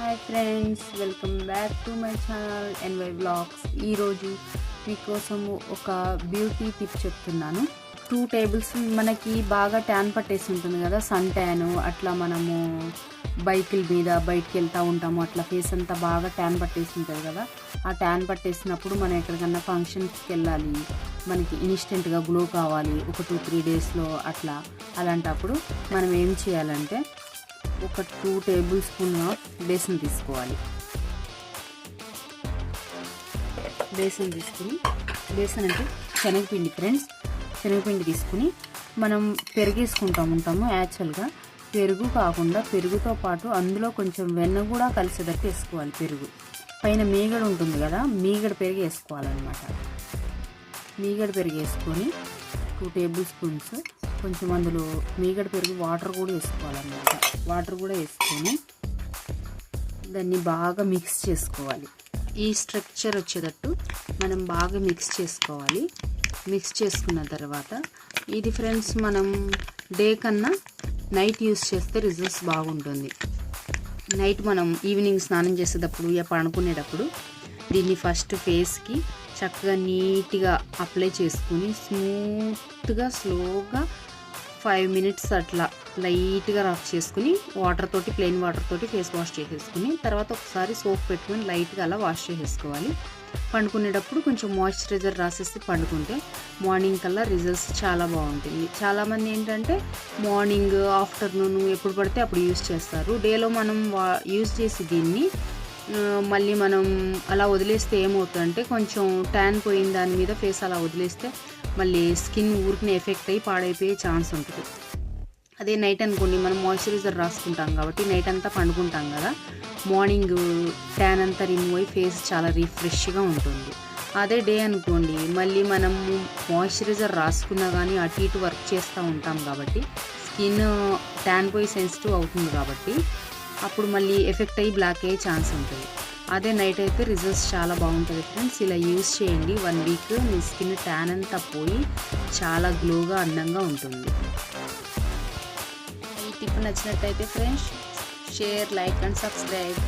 Hi friends, welcome back to my channel NY blogs. ఈరోజు మీకోసము ఒక బ్యూటీ టిప్ చెప్తున్నాను. 2 టేబుల్స్ మనకి బాగా ట్యాన్ పట్టేసి ఉంటుంది కదా, సన్ ట్యాన్. అట్లా మనము బైకుల మీద బయటికి వెళ్తూ ఉంటాము, అట్లా ఫేస్ అంతా బాగా ట్యాన్ పట్టేసి ఉంటుంది కదా. ఆ ట్యాన్ పట్టేసినప్పుడు మనం ఎక్కడికన్నా ఫంక్షన్స్కి వెళ్ళాలి, మనకి ఇన్స్టెంట్గా గ్లో కావాలి ఒక 2-3 డేస్లో అట్లా. అలాంటప్పుడు మనం ఏం చేయాలంటే ఒక 2 టేబుల్ స్పూన్ బేసన్ తీసుకోవాలి. బేసన్ తీసుకుని, బేసన్ అంటే శనగపిండి ఫ్రెండ్స్, శనగపిండి తీసుకుని మనం ఉంటాము. యాక్చువల్గా పెరుగు కాకుండా పెరుగుతో పాటు అందులో కొంచెం వెన్న కూడా కలిసేటట్టు వేసుకోవాలి. పెరుగు పైన మీగడ ఉంటుంది కదా, మీగడ పెరుగు వేసుకోవాలన్నమాట. మీగడ పెరుగు వేసుకొని 2 టేబుల్ స్పూన్స్ కొంచెం అందులో మీగడ పెరుగు వాటర్ కూడా వేసుకోవాలన్నమాట. వాటర్ కూడా వేసుకొని దాన్ని బాగా మిక్స్ చేసుకోవాలి. ఈ స్ట్రక్చర్ వచ్చేటట్టు మనం బాగా మిక్స్ చేసుకోవాలి. మిక్స్ చేసుకున్న తర్వాత ఇది ఫ్రెండ్స్ మనం డే కన్నా నైట్ యూస్ చేస్తే రిజల్ట్స్ బాగుంటుంది. నైట్ మనం ఈవినింగ్ స్నానం చేసేటప్పుడు పడుకునేటప్పుడు దీన్ని ఫస్ట్ ఫేస్కి చక్కగా నీట్గా అప్లై చేసుకుని స్మూత్గా స్లోగా 5 minutes అట్లా లైట్గా రఫ్ చేసుకుని ప్లెయిన్ వాటర్ తోటి ఫేస్ వాష్ చేసేసుకుని తర్వాత ఒకసారి సోప్ పెట్టుకుని లైట్గా అలా వాష్ చేసేసుకోవాలి. పండుకునేటప్పుడు కొంచెం మాయిశ్చరైజర్ రాసేసి పండుకుంటే మార్నింగ్ కల్లా రిజల్ట్స్ చాలా బాగుంటుంది. చాలామంది ఏంటంటే మార్నింగ్ ఆఫ్టర్నూన్ ఎప్పుడు పడితే అప్పుడు యూస్ చేస్తారు. డేలో మనం యూస్ చేసి దీన్ని మళ్ళీ మనం అలా వదిలేస్తే ఏమవుతుందంటే కొంచెం ట్యాన్ పోయిన దాని మీద ఫేస్ అలా వదిలేస్తే మళ్ళీ స్కిన్ ఊరికి ఎఫెక్ట్ అయ్యి పాడైపోయే ఛాన్స్ ఉంటుంది. అదే నైట్ అనుకోండి, మనం మాయిశ్చరైజర్ రాసుకుంటాం కాబట్టి నైట్ అంతా పండుకుంటాం కదా, మార్నింగ్ ట్యాన్ అంతా రిమూవ్ అయ్యి ఫేస్ చాలా రిఫ్రెష్గా ఉంటుంది. అదే డే అనుకోండి, మళ్ళీ మనం మాయిశ్చరైజర్ రాసుకున్నా కానీ అటు ఇటు వర్క్ చేస్తూ ఉంటాం కాబట్టి స్కిన్ ట్యాన్ పోయి సెన్సిటివ్ అవుతుంది కాబట్టి అప్పుడు మళ్ళీ ఎఫెక్ట్ అయ్యి బ్లాక్ అయ్యే ఛాన్స్ ఉంటుంది. అదే నైట్ అయితే రిజల్ట్స్ చాలా బాగుంటుంది ఫ్రెండ్స్. ఇలా యూస్ చేయండి. 1 week మీ స్కిన్ ట్యాన్ అంతా పోయి చాలా గ్లోగా అందంగా ఉంటుంది. ఈ టిప్ నచ్చినట్టయితే friends share, like and subscribe.